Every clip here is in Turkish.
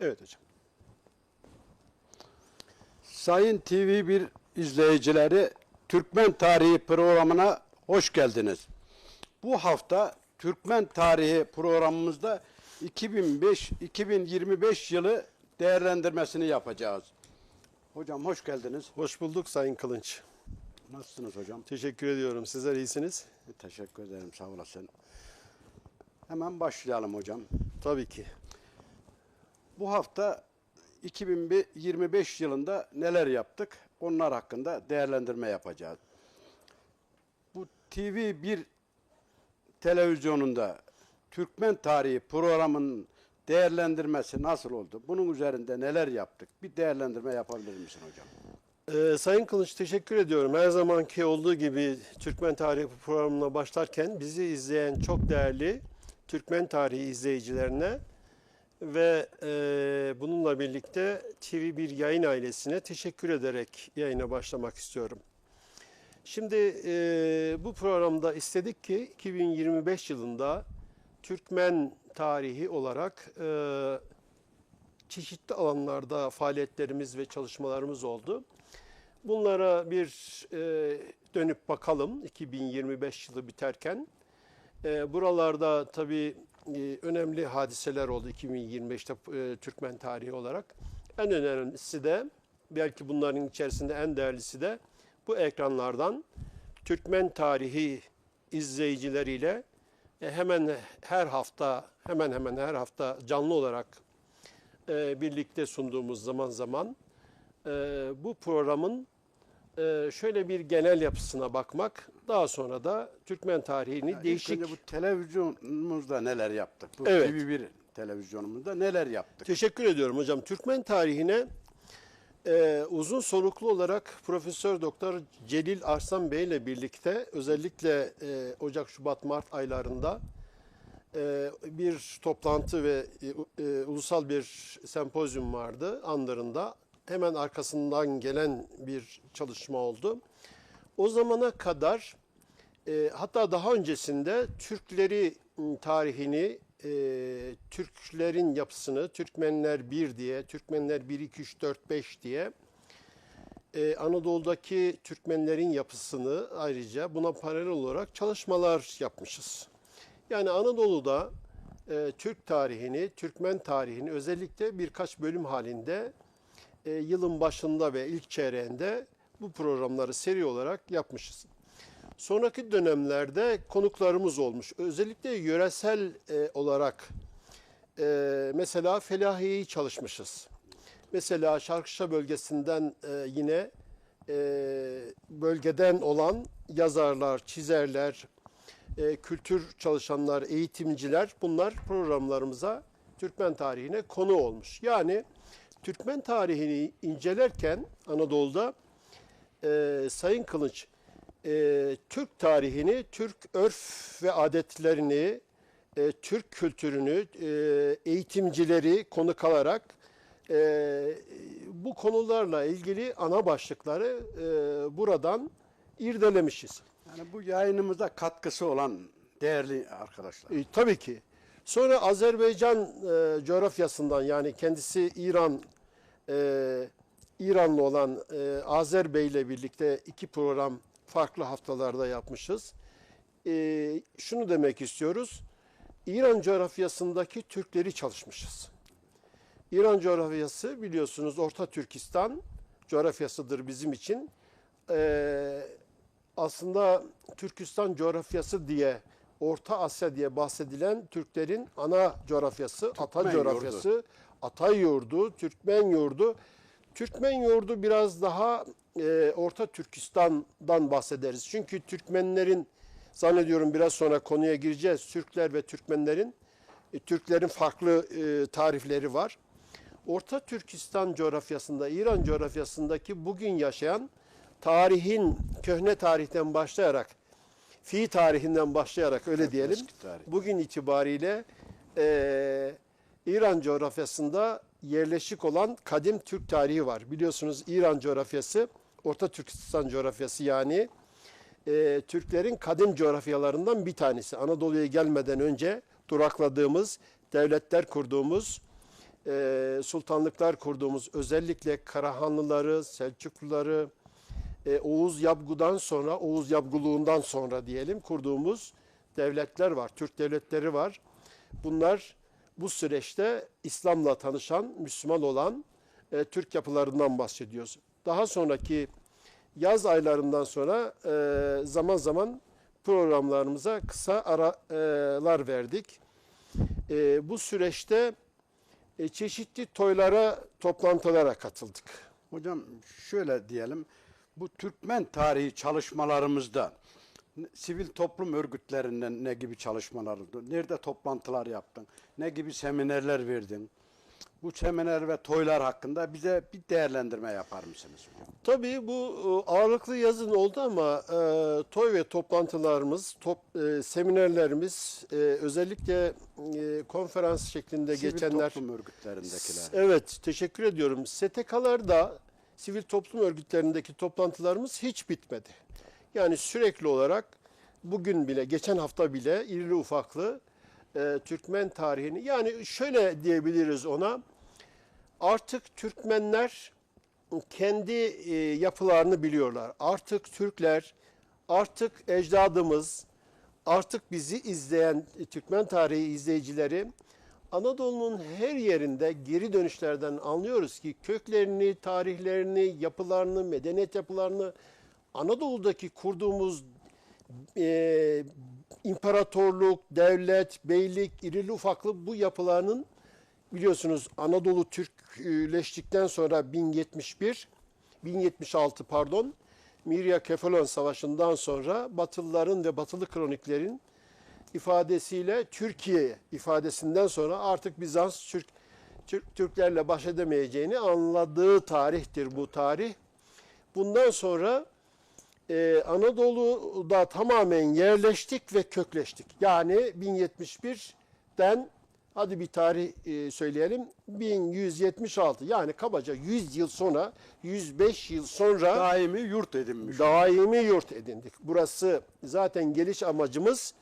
Evet hocam. Sayın TV1 izleyicileri, Türkmen Tarihi programına hoş geldiniz. Bu hafta Türkmen Tarihi programımızda 2025 yılı değerlendirmesini yapacağız. Hocam hoş geldiniz. Hoş bulduk Sayın Kılınç. Nasılsınız hocam? Teşekkür ediyorum. Sizler iyisiniz. Teşekkür ederim, sağ olasın. Hemen başlayalım hocam. Tabii ki. Bu hafta 2025 yılında neler yaptık? Onlar hakkında değerlendirme yapacağız. Bu TV1 televizyonunda Türkmen Tarihi programının değerlendirmesi nasıl oldu? Bunun üzerinde neler yaptık? Bir değerlendirme yapabilir misin hocam? Sayın Kılıç teşekkür ediyorum. Her zamanki olduğu gibi Türkmen Tarihi programına başlarken bizi izleyen çok değerli Türkmen Tarihi izleyicilerine ve bununla birlikte TV1 yayın ailesine teşekkür ederek yayına başlamak istiyorum. Şimdi bu programda istedik ki 2025 yılında Türkmen tarihi olarak çeşitli alanlarda faaliyetlerimiz ve çalışmalarımız oldu. Bunlara bir dönüp bakalım 2025 yılı biterken. Buralarda tabii önemli hadiseler oldu 2025'te Türkmen tarihi olarak. En önemlisi de belki bunların içerisinde en değerlisi de bu ekranlardan Türkmen tarihi izleyicileriyle hemen her hafta canlı olarak birlikte sunduğumuz zaman zaman bu programın şöyle bir genel yapısına bakmak, daha sonra da Türkmen tarihini Yani değişik... bu televizyonumuzda neler yaptık? Bu Evet. TV1 televizyonumuzda neler yaptık? Teşekkür ediyorum hocam. Türkmen tarihine uzun soluklu olarak Profesör Doktor Celil Arslan Bey ile birlikte özellikle Ocak, Şubat, Mart aylarında bir toplantı ve ulusal bir sempozyum vardı Andırın'da. Hemen arkasından gelen bir çalışma oldu. O zamana kadar hatta daha öncesinde Türkleri tarihini, Türklerin yapısını, Türkmenler 1 diye, Türkmenler 1, 2, 3, 4, 5 diye Anadolu'daki Türkmenlerin yapısını ayrıca buna paralel olarak çalışmalar yapmışız. Yani Anadolu'da Türk tarihini, Türkmen tarihini özellikle birkaç bölüm halinde yılın başında ve ilk çeyreğinde bu programları seri olarak yapmışız. Sonraki dönemlerde konuklarımız olmuş. Özellikle yöresel olarak mesela Felahiye'yi çalışmışız. Mesela Şarkışla bölgesinden yine bölgeden olan yazarlar, çizerler, kültür çalışanlar, eğitimciler bunlar programlarımıza Türkmen tarihine konu olmuş. Yani Türkmen tarihini incelerken Anadolu'da Sayın Kılıç Türk tarihini, Türk örf ve adetlerini, Türk kültürünü, eğitimcileri konuk alarak bu konularla ilgili ana başlıkları buradan irdelemişiz. Yani bu yayınımıza katkısı olan değerli arkadaşlar. Tabii ki. Sonra Azerbaycan coğrafyasından yani kendisi İranlı olan Azer Bey ile birlikte 2 program farklı haftalarda yapmışız. Şunu demek istiyoruz. İran coğrafyasındaki Türkleri çalışmışız. İran coğrafyası biliyorsunuz Orta Türkistan coğrafyasıdır bizim için. Aslında Türkistan coğrafyası diye, Orta Asya diye bahsedilen Türklerin ana coğrafyası, ata coğrafyası, Atay yurdu, Türkmen yurdu. Türkmen yurdu biraz daha Orta Türkistan'dan bahsederiz. Çünkü Türkmenlerin, zannediyorum biraz sonra konuya gireceğiz, Türkler ve Türklerin farklı tarifleri var. Orta Türkistan coğrafyasında, İran coğrafyasındaki bugün yaşayan tarihin, köhne tarihten başlayarak, fi tarihinden başlayarak öyle diyelim, bugün itibariyle İran coğrafyasında yerleşik olan kadim Türk tarihi var. Biliyorsunuz İran coğrafyası, Orta Türkistan coğrafyası yani Türklerin kadim coğrafyalarından bir tanesi. Anadolu'ya gelmeden önce durakladığımız, devletler kurduğumuz sultanlıklar kurduğumuz, özellikle Karahanlıları, Selçukluları, Oğuz Yabgu'dan sonra, Oğuz Yabguluğundan sonra diyelim kurduğumuz devletler var, Türk devletleri var. Bunlar bu süreçte İslam'la tanışan, Müslüman olan Türk yapılarından bahsediyoruz. Daha sonraki yaz aylarından sonra zaman zaman programlarımıza kısa aralar verdik. Bu süreçte çeşitli toylara, toplantılara katıldık. Hocam şöyle diyelim, bu Türkmen tarihi çalışmalarımızda sivil toplum örgütlerinden ne gibi çalışmalar oldu? Nerede toplantılar yaptın? Ne gibi seminerler verdin? Bu seminer ve toylar hakkında bize bir değerlendirme yapar mısınız? Tabii bu ağırlıklı yazın oldu ama toy ve toplantılarımız, seminerlerimiz, özellikle konferans şeklinde Sivil geçenler. toplum örgütlerindekiler. Evet, teşekkür ediyorum. STK'larda, sivil toplum örgütlerindeki toplantılarımız hiç bitmedi. Yani sürekli olarak bugün bile, geçen hafta bile irili ufaklı Türkmen tarihini, yani şöyle diyebiliriz ona, artık Türkmenler kendi yapılarını biliyorlar. Artık Türkler, artık ecdadımız, artık bizi izleyen Türkmen tarihi izleyicileri Anadolu'nun her yerinde geri dönüşlerden anlıyoruz ki köklerini, tarihlerini, yapılarını, medeniyet yapılarını, Anadolu'daki kurduğumuz imparatorluk, devlet, beylik, irili ufaklı bu yapılarının, biliyorsunuz Anadolu Türkleştikten sonra 1076 pardon, Mirya-Kefalon Savaşı'ndan sonra Batılıların ve Batılı kroniklerin ifadesiyle Türkiye ifadesinden sonra artık Bizans Türklerle baş edemeyeceğini anladığı tarihtir bu tarih. Bundan sonra Anadolu'da tamamen yerleştik ve kökleştik. Yani 1071'den hadi bir tarih söyleyelim, 1176, yani kabaca 100 yıl sonra, 105 yıl sonra Daimi yurt edinmiş. daimi yurt edindik. Burası zaten geliş amacımız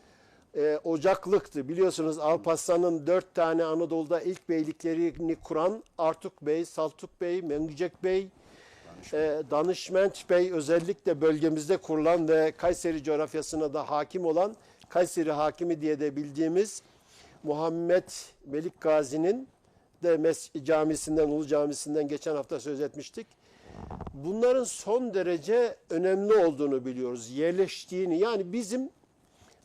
ocaklıktı. Biliyorsunuz Alparslan'ın 4 tane Anadolu'da ilk beyliklerini kuran Artuk Bey, Saltuk Bey, Memlücek Bey, Danışment Bey, özellikle bölgemizde kurulan ve Kayseri coğrafyasına da hakim olan, Kayseri hakimi diye de bildiğimiz Muhammed Melik Gazi'nin de camisinden, Ulu Camisi'nden geçen hafta söz etmiştik. Bunların son derece önemli olduğunu biliyoruz. Yerleştiğini, yani bizim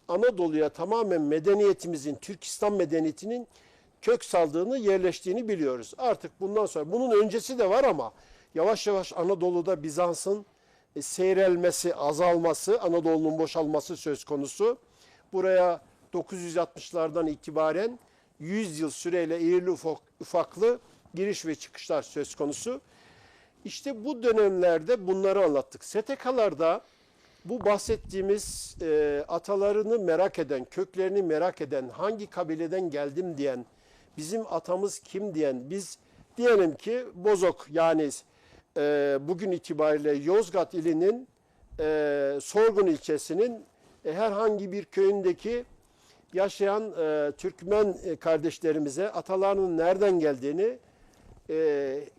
Anadolu'ya tamamen medeniyetimizin, Türkistan medeniyetinin kök saldığını, yerleştiğini biliyoruz. Artık bundan sonra, bunun öncesi de var ama yavaş yavaş Anadolu'da Bizans'ın seyrelmesi, azalması, Anadolu'nun boşalması söz konusu. Buraya 960'lardan itibaren 100 yıl süreyle irili ufaklı giriş ve çıkışlar söz konusu. İşte bu dönemlerde bunları anlattık. STK'larda bu bahsettiğimiz atalarını merak eden, köklerini merak eden, hangi kabileden geldim diyen, bizim atamız kim diyen, biz diyelim ki Bozok, yani bugün itibariyle Yozgat ilinin Sorgun ilçesinin herhangi bir köyündeki yaşayan Türkmen kardeşlerimize atalarının nereden geldiğini,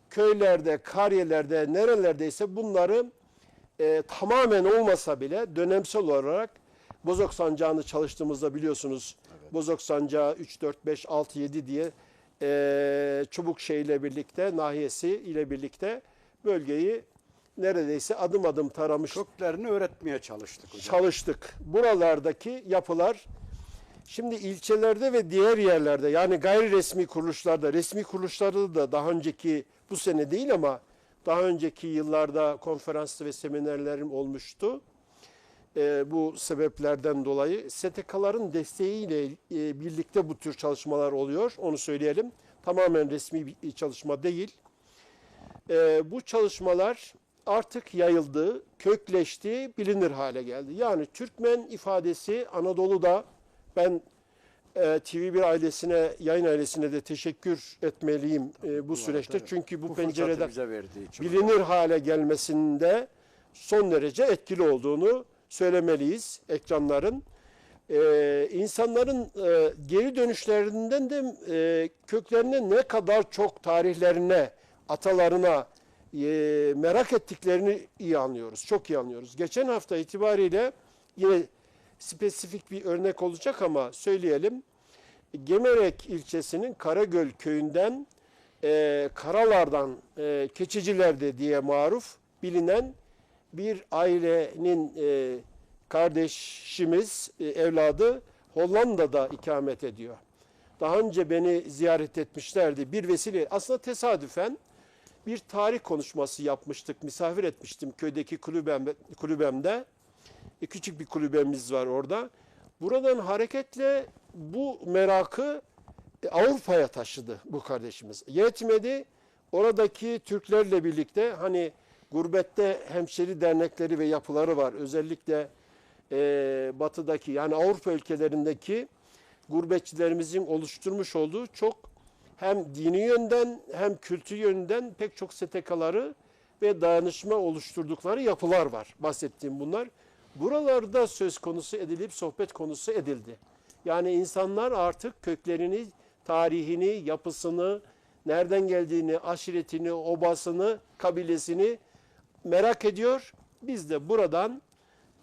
köylerde, kariyelerde, nerelerdeyse bunları tamamen olmasa bile dönemsel olarak Bozok Sancağı'nı çalıştığımızda biliyorsunuz, evet. Bozok Sancağı 3, 4, 5, 6, 7 diye Çubukşehir ile birlikte, nahiyesi ile birlikte bölgeyi neredeyse adım adım taramış. Köklerini öğretmeye çalıştık hocam. Çalıştık. Buralardaki yapılar şimdi ilçelerde ve diğer yerlerde, yani gayri resmi kuruluşlarda, resmi kuruluşlarda da daha önceki, bu sene değil ama daha önceki yıllarda konferans ve seminerlerim olmuştu. Bu sebeplerden dolayı STK'ların desteğiyle birlikte bu tür çalışmalar oluyor. Onu söyleyelim. Tamamen resmi bir çalışma değil. Bu çalışmalar artık yayıldı, kökleşti, bilinir hale geldi. Yani Türkmen ifadesi Anadolu'da, ben TV1 ailesine, yayın ailesine de teşekkür etmeliyim bu süreçte. Çünkü bu pencereden bilinir hale gelmesinde son derece etkili olduğunu söylemeliyiz ekranların. insanların geri dönüşlerinden de köklerine ne kadar çok tarihlerine, atalarına merak ettiklerini iyi anlıyoruz. Çok iyi anlıyoruz. Geçen hafta itibariyle yine spesifik bir örnek olacak ama söyleyelim. Gemerek ilçesinin Karagöl köyünden Karalar'dan Keçiciler'de diye maruf bilinen bir ailenin kardeşimiz, evladı Hollanda'da ikamet ediyor. Daha önce beni ziyaret etmişlerdi. Bir vesile, aslında tesadüfen bir tarih konuşması yapmıştık. Misafir etmiştim köydeki kulübemde. Küçük bir kulübemiz var orada. Buradan hareketle bu merakı Avrupa'ya taşıdı bu kardeşimiz. Yetmedi, oradaki Türklerle birlikte hani gurbette hemşeri dernekleri ve yapıları var. Özellikle batıdaki yani Avrupa ülkelerindeki gurbetçilerimizin oluşturmuş olduğu çok hem dini yönden hem kültür yönden pek çok STK'ları ve dayanışma oluşturdukları yapılar var. Bahsettiğim bunlar. Buralarda söz konusu edilip sohbet konusu edildi. Yani insanlar artık köklerini, tarihini, yapısını, nereden geldiğini, aşiretini, obasını, kabilesini merak ediyor. Biz de buradan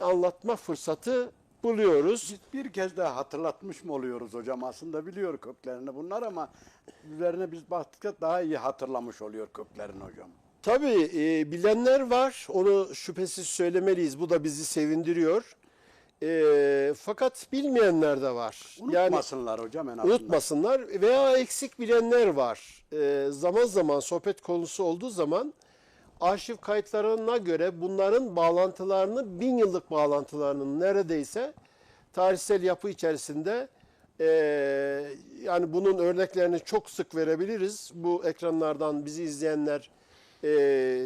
anlatma fırsatı buluyoruz. Bir kez daha hatırlatmış mı oluyoruz hocam? Aslında biliyor köklerini bunlar ama üzerine biz baktıkça daha iyi hatırlamış oluyor köklerini hocam. Tabii bilenler var. Onu şüphesiz söylemeliyiz. Bu da bizi sevindiriyor. Fakat bilmeyenler de var. Unutmasınlar hocam en azından. Unutmasınlar veya eksik bilenler var. Zaman zaman sohbet konusu olduğu zaman arşiv kayıtlarına göre bunların bağlantılarını, 1000 yıllık bağlantılarının neredeyse tarihsel yapı içerisinde yani bunun örneklerini çok sık verebiliriz. Bu ekranlardan bizi izleyenler,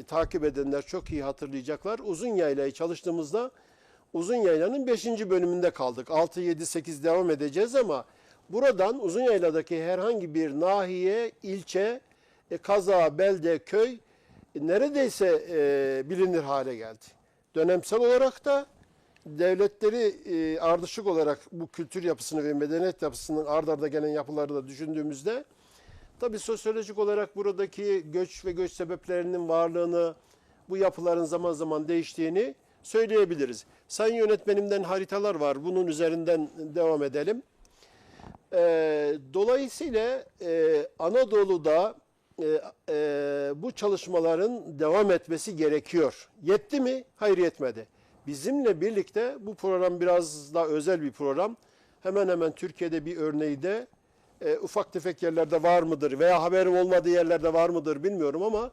takip edenler çok iyi hatırlayacaklar. Uzun Yayla'yı çalıştığımızda Uzun Yayla'nın 5. bölümünde kaldık. 6, 7, 8 devam edeceğiz ama buradan Uzun Yayla'daki herhangi bir nahiye, ilçe, kaza, belde, köy neredeyse bilinir hale geldi. Dönemsel olarak da devletleri ardışık olarak bu kültür yapısını ve medeniyet yapısının ard arda gelen yapıları da düşündüğümüzde tabii sosyolojik olarak buradaki göç ve göç sebeplerinin varlığını, bu yapıların zaman zaman değiştiğini söyleyebiliriz. Sayın yönetmenimden haritalar var. Bunun üzerinden devam edelim. Dolayısıyla Anadolu'da bu çalışmaların devam etmesi gerekiyor. Yetti mi? Hayır, yetmedi. Bizimle birlikte bu program biraz daha özel bir program. Hemen hemen Türkiye'de bir örneği de ufak tefek yerlerde var mıdır veya haberim olmadığı yerlerde var mıdır bilmiyorum ama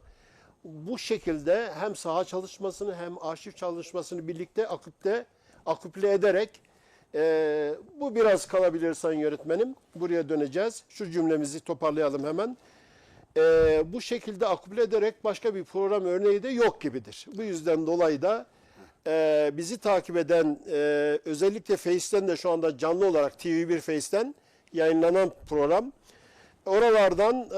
bu şekilde hem saha çalışmasını hem arşiv çalışmasını birlikte aküple ederek bu biraz kalabilir sayın yönetmenim. Buraya döneceğiz. Şu cümlemizi toparlayalım hemen. Bu şekilde aküple ederek başka bir program örneği de yok gibidir. Bu yüzden dolayı da bizi takip eden özellikle Face'ten de şu anda canlı olarak TV1 Face'ten yayınlanan program. Oralardan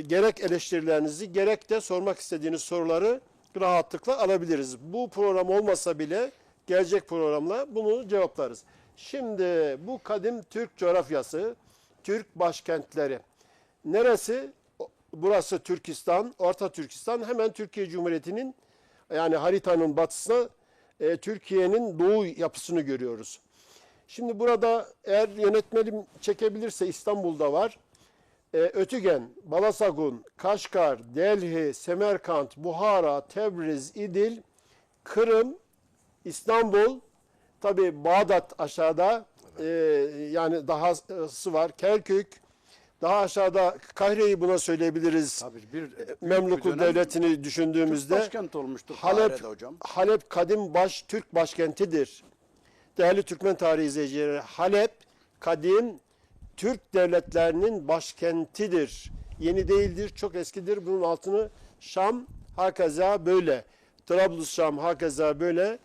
gerek eleştirilerinizi gerek de sormak istediğiniz soruları rahatlıkla alabiliriz. Bu program olmasa bile gelecek programla bunu cevaplarız. Şimdi bu kadim Türk coğrafyası, Türk başkentleri. Neresi? Burası Türkistan, Orta Türkistan. Hemen Türkiye Cumhuriyeti'nin yani haritanın batısına Türkiye'nin doğu yapısını görüyoruz. Şimdi burada eğer yönetmenim çekebilirse İstanbul'da var. Ötügen, Balasagun, Kaşgar, Delhi, Semerkant, Buhara, Tebriz, İdil, Kırım, İstanbul, tabi Bağdat aşağıda yani dahası var. Kerkük, daha aşağıda Kahire'yi buna söyleyebiliriz. Tabii Memluklu devletini düşündüğümüzde. Türk başkenti olmuştur Kahire'de hocam. Halep kadim Türk başkentidir. Değerli Türkmen tarihi izleyicileri, Halep kadim Türk devletlerinin başkentidir. Yeni değildir, çok eskidir. Bunun altını Şam hakeza böyle. Trablusşam hakeza böyle.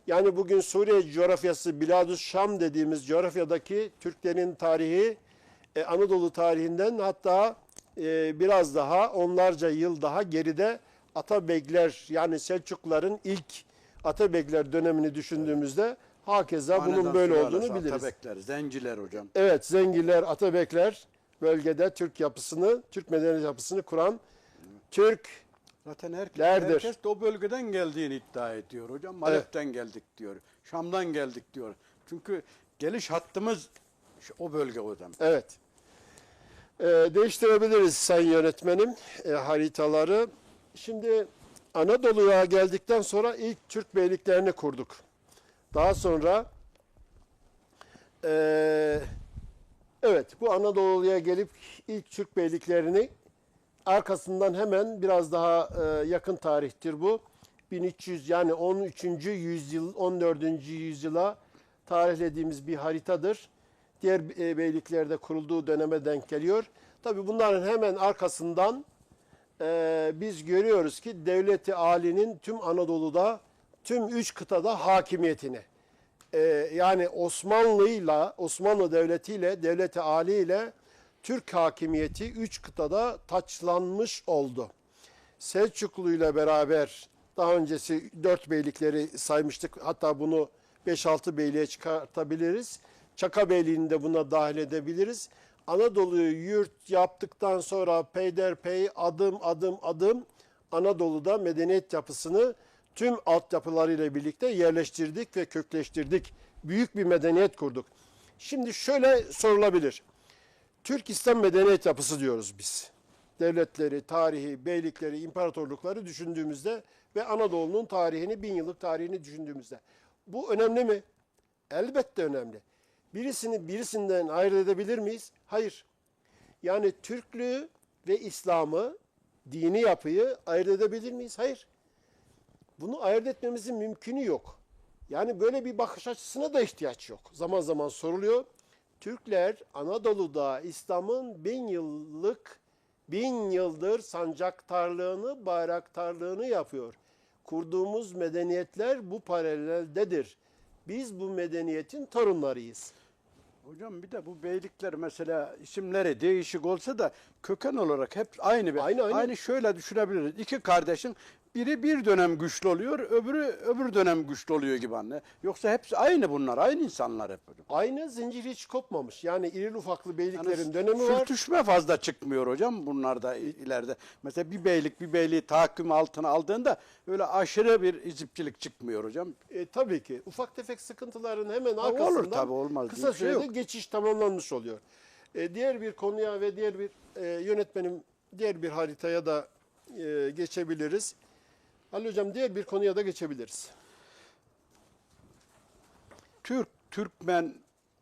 Yani bugün Suriye coğrafyası, Biladus Şam dediğimiz coğrafyadaki Türklerin tarihi Anadolu tarihinden hatta biraz daha onlarca yıl daha geride Atabeyler yani Selçukluların ilk Atabeyler dönemini düşündüğümüzde Hakeza bunun Hanedan böyle sülalesi, olduğunu biliriz. Atabekler, Zenciler hocam. Evet, Zengiler, Atabekler bölgede Türk yapısını, Türk medeniyet yapısını kuran Türk Zaten Lerdir. herkes de o bölgeden geldiğini iddia ediyor hocam. Malep'ten geldik diyor. Şam'dan geldik diyor. Çünkü geliş hattımız o bölge hocam. Evet. Değiştirebiliriz sayın yönetmenim haritaları. Şimdi Anadolu'ya geldikten sonra ilk Türk beyliklerini kurduk. Daha sonra evet bu Anadolu'ya gelip ilk Türk beyliklerini arkasından hemen biraz daha yakın tarihtir bu. 1300 yani 13. yüzyıl 14. yüzyıla tarihlediğimiz bir haritadır. Diğer beyliklerde kurulduğu döneme denk geliyor. Tabi bunların hemen arkasından biz görüyoruz ki Devleti Ali'nin tüm Anadolu'da, tüm 3 kıtada hakimiyetini, yani Osmanlı Devleti ile Devleti Ali ile Türk hakimiyeti 3 kıtada taçlanmış oldu. Selçuklu ile beraber daha öncesi 4 beylikleri saymıştık. Hatta bunu 5-6 beyliğe çıkartabiliriz. Çaka Beyliği'ni de buna dahil edebiliriz. Anadolu'yu yurt yaptıktan sonra peyderpey adım adım Anadolu'da medeniyet yapısını tüm altyapılarıyla birlikte yerleştirdik ve kökleştirdik. Büyük bir medeniyet kurduk. Şimdi şöyle sorulabilir. Türk İslam medeniyet yapısı diyoruz biz. Devletleri, tarihi, beylikleri, imparatorlukları düşündüğümüzde ve Anadolu'nun tarihini, 1000 yıllık tarihini düşündüğümüzde. Bu önemli mi? Elbette önemli. Birisini birisinden ayırt edebilir miyiz? Hayır. Yani Türklüğü ve İslam'ı, dini yapıyı ayırt edebilir miyiz? Hayır. Bunu ayırt etmemizin mümkünü yok. Yani böyle bir bakış açısına da ihtiyaç yok. Zaman zaman soruluyor. Türkler Anadolu'da İslam'ın 1000 yıldır sancaktarlığını, bayraktarlığını yapıyor. Kurduğumuz medeniyetler bu paraleldedir. Biz bu medeniyetin torunlarıyız. Hocam bir de bu beylikler mesela isimleri değişik olsa da köken olarak hep aynı. Aynı. Aynı şöyle düşünebiliriz. İki kardeşin biri bir dönem güçlü oluyor, öbürü öbür dönem güçlü oluyor gibi anne. Yoksa hepsi aynı bunlar, aynı insanlar hep hocam. Aynı zincir hiç kopmamış. Yani irili ufaklı beyliklerin Yani dönemi var. sürtüşme fazla çıkmıyor hocam bunlarda ileride. Mesela bir beylik bir beyliği tahakküm altına aldığında öyle aşırı bir izipçilik çıkmyor hocam. Tabii ki ufak tefek sıkıntıların hemen Olur arkasından tabii, olmaz kısa diye bir şey sürede yok. geçiş tamamlanmış oluyor. Diğer bir konuya ve diğer bir yönetmenim diğer bir haritaya da geçebiliriz. Ali Hocam diğer bir konuya da geçebiliriz. Türk, Türkmen,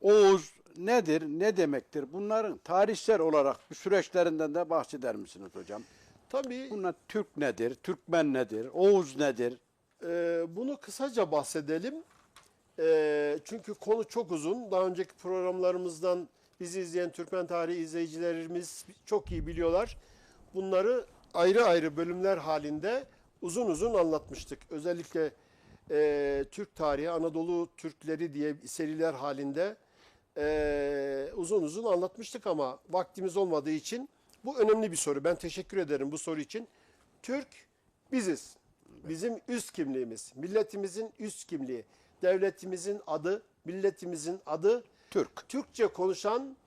Oğuz nedir, ne demektir? Bunların tarihsel olarak bir süreçlerinden de bahseder misiniz hocam? Tabii Bunlar Türk nedir, Türkmen nedir, Oğuz nedir? bunu kısaca bahsedelim. Çünkü konu çok uzun. Daha önceki programlarımızdan bizi izleyen Türkmen tarihi izleyicilerimiz çok iyi biliyorlar. Bunları ayrı ayrı bölümler halinde uzun uzun anlatmıştık. Özellikle Türk tarihi, Anadolu Türkleri diye seriler halinde uzun uzun anlatmıştık ama vaktimiz olmadığı için bu önemli bir soru. Ben teşekkür ederim bu soru için. Türk biziz. Bizim üst kimliğimiz, milletimizin üst kimliği, devletimizin adı, milletimizin adı, Türk. Türkçe konuşan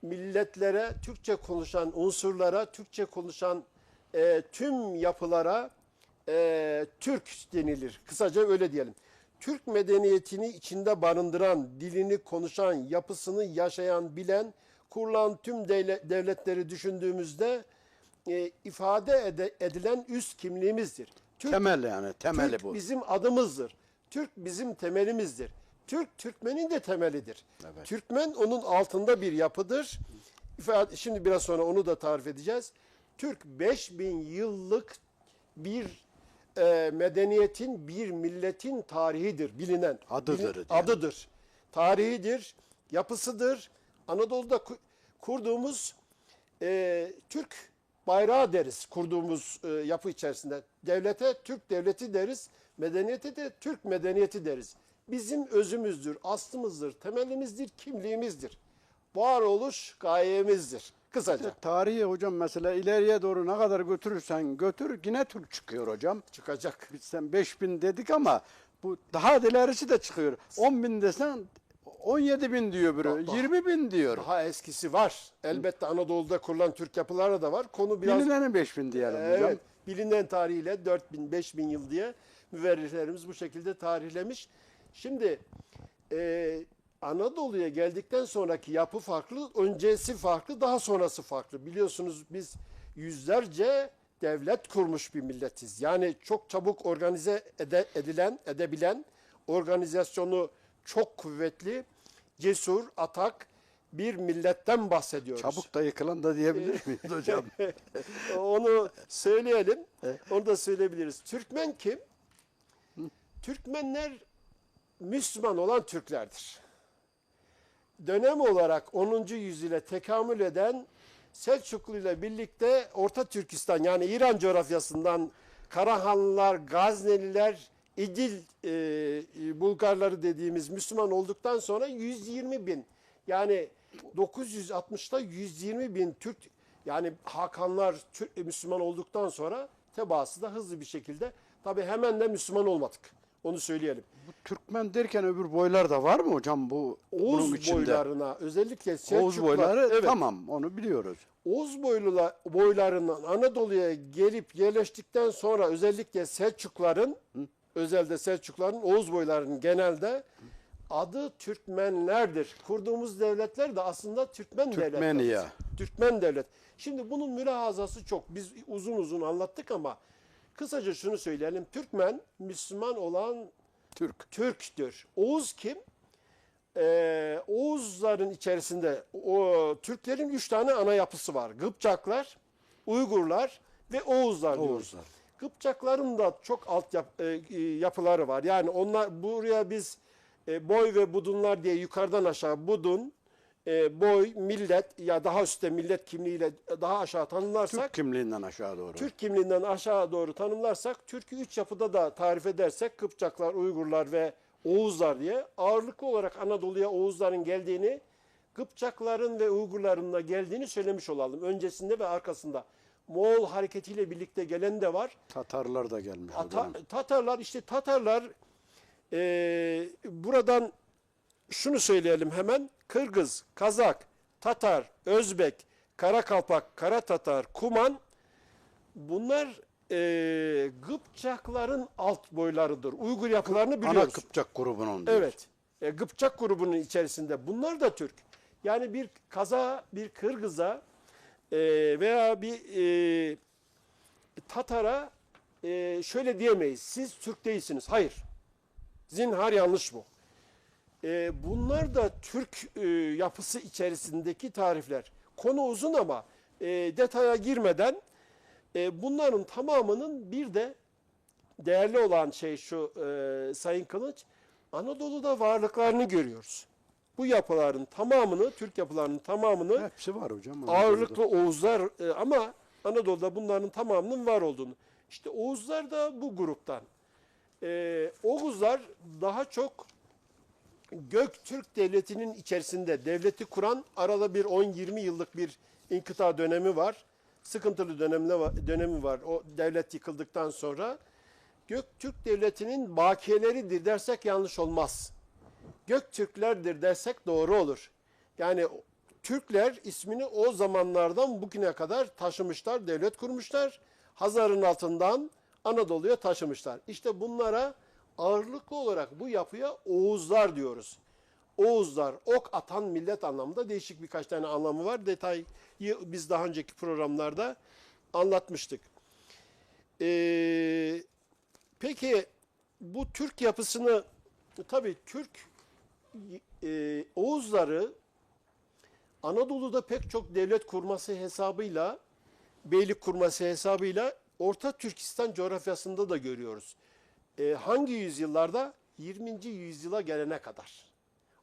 milletlere, Türkçe konuşan unsurlara, Türkçe konuşan tüm yapılara Türk denilir. Kısaca öyle diyelim. Türk medeniyetini içinde barındıran, dilini konuşan, yapısını yaşayan, bilen, kurulan tüm devletleri düşündüğümüzde ifade edilen üst kimliğimizdir. Türk, Temel yani, temeli Türk bu. bizim adımızdır. Türk bizim temelimizdir. Türk, Türkmenin de temelidir. Evet. Türkmen onun altında bir yapıdır. Şimdi biraz sonra onu da tarif edeceğiz. Türk 5000 yıllık bir medeniyetin, bir milletin tarihidir, bilinen. Adıdır diyelim. Adıdır. Tarihidir, yapısıdır. Anadolu'da kurduğumuz Türk bayrağı deriz, kurduğumuz yapı içerisinde. Devlete Türk devleti deriz, medeniyete de Türk medeniyeti deriz. Bizim özümüzdür, aslımızdır, temelimizdir, kimliğimizdir. Varoluş gayemizdir. Kısaca. Tarihi hocam mesela ileriye doğru ne kadar götürürsen götür yine Türk çıkıyor hocam. Çıkacak. Biz sen 5000 dedik ama Bu daha ilerisi de çıkıyor. 10 bin desen 17 bin diyor biri. Daha- 20 bin diyor. Daha eskisi var. Elbette Anadolu'da kurulan Türk yapıları da var. Konu biraz Bilineni 5 bin diyelim hocam. evet, bilinen tarihiyle 4000 5000 yıl diye müverrihlerimiz bu şekilde tarihlemiş. Şimdi Anadolu'ya geldikten sonraki yapı farklı, öncesi farklı, daha sonrası farklı. Biliyorsunuz biz yüzlerce devlet kurmuş bir milletiz. Yani çok çabuk organize edebilen, organizasyonu çok kuvvetli, cesur, atak bir milletten bahsediyoruz. Çabuk da yıkılan da diyebilir miyiz hocam? Onu söyleyelim. Onu da söyleyebiliriz. Türkmen kim? Türkmenler Müslüman olan Türklerdir. Dönem olarak 10. yüzyıla tekamül eden Selçuklu ile birlikte Orta Türkistan yani İran coğrafyasından Karahanlılar, Gazneliler, İdil Bulgarları dediğimiz Müslüman olduktan sonra 120 bin yani 960'ta 120 bin Türk yani Hakanlar Müslüman olduktan sonra tebaası da hızlı bir şekilde tabi hemen de Müslüman olmadık. Onu söyleyelim. Bu Türkmen derken öbür boylar da var mı hocam bu bunun Oğuz içinde? boylarına özellikle Selçuklular. Oğuz boyları evet, tamam onu biliyoruz. Oğuz boylarından Anadolu'ya gelip yerleştikten sonra özellikle Selçukların, özelde Selçukların, Oğuz boylarının genelde adı Türkmenlerdir. Kurduğumuz devletler de aslında Türkmen Türkmeniye. devletleri. Türkmen devlet. Şimdi bunun mülahazası çok. Biz uzun uzun anlattık ama kısaca şunu söyleyelim. Türkmen, Müslüman olan Türktür. Oğuz kim? Oğuzların içerisinde Türklerin 3 tane ana yapısı var. Gıpçaklar, Uygurlar ve Oğuzlar diyoruz. Oğuzlar. Gıpçakların da çok yapıları var. Yani onlar buraya biz boy ve budunlar diye yukarıdan aşağı budun, boy, millet ya daha üstte millet kimliğiyle daha aşağı tanımlarsak Türk kimliğinden aşağı doğru. Türk kimliğinden aşağı doğru tanımlarsak Türk'ü 3 yapıda da tarif edersek Kıpçaklar, Uygurlar ve Oğuzlar diye ağırlıklı olarak Anadolu'ya Oğuzların geldiğini, Kıpçakların ve Uygurların da geldiğini söylemiş olalım. Öncesinde ve arkasında. Moğol hareketiyle birlikte gelen de var. Tatarlar da gelmiş o dönem. Tatarlar buradan şunu söyleyelim hemen. Kırgız, Kazak, Tatar, Özbek, Karakalpak, Karatatar, Kuman bunlar Gıpçakların alt boylarıdır. Uygur yapılarını biliyoruz. Ana Kıpçak grubunun diyor. Evet. Gıpçak grubunun içerisinde. Bunlar da Türk. Yani bir Kazak'a, bir Kırgız'a veya bir Tatar'a şöyle diyemeyiz. Siz Türk değilsiniz. Hayır. Zinhar yanlış bu. Bunlar da Türk yapısı içerisindeki tarifler. Konu uzun ama detaya girmeden bunların tamamının bir de değerli olan şey şu Sayın Kılıç, Anadolu'da varlıklarını görüyoruz. Bu yapıların tamamını, Türk yapılarının tamamını Hepsi var hocam. ağırlıklı Oğuzlar ama Anadolu'da bunların tamamının var olduğunu. İşte Oğuzlar da bu gruptan. Oğuzlar daha çok Göktürk Devleti'nin içerisinde devleti kuran arada bir 10-20 yıllık bir inkıta dönemi var. Sıkıntılı dönemi var o devlet yıkıldıktan sonra. Göktürk Devleti'nin bakiyeleridir dersek yanlış olmaz. Göktürklerdir dersek doğru olur. Yani Türkler ismini o zamanlardan bugüne kadar taşımışlar, devlet kurmuşlar. Hazar'ın altından Anadolu'ya taşımışlar. İşte bunlara ağırlıklı olarak bu yapıya Oğuzlar diyoruz. Oğuzlar, ok atan millet anlamında değişik birkaç tane anlamı var. Detayı biz daha önceki programlarda anlatmıştık. Peki bu Türk yapısını tabii Türk Oğuzları Anadolu'da pek çok devlet kurması hesabıyla, beylik kurması hesabıyla Orta Türkistan coğrafyasında da görüyoruz. Hangi yüzyıllarda? 20. yüzyıla gelene kadar.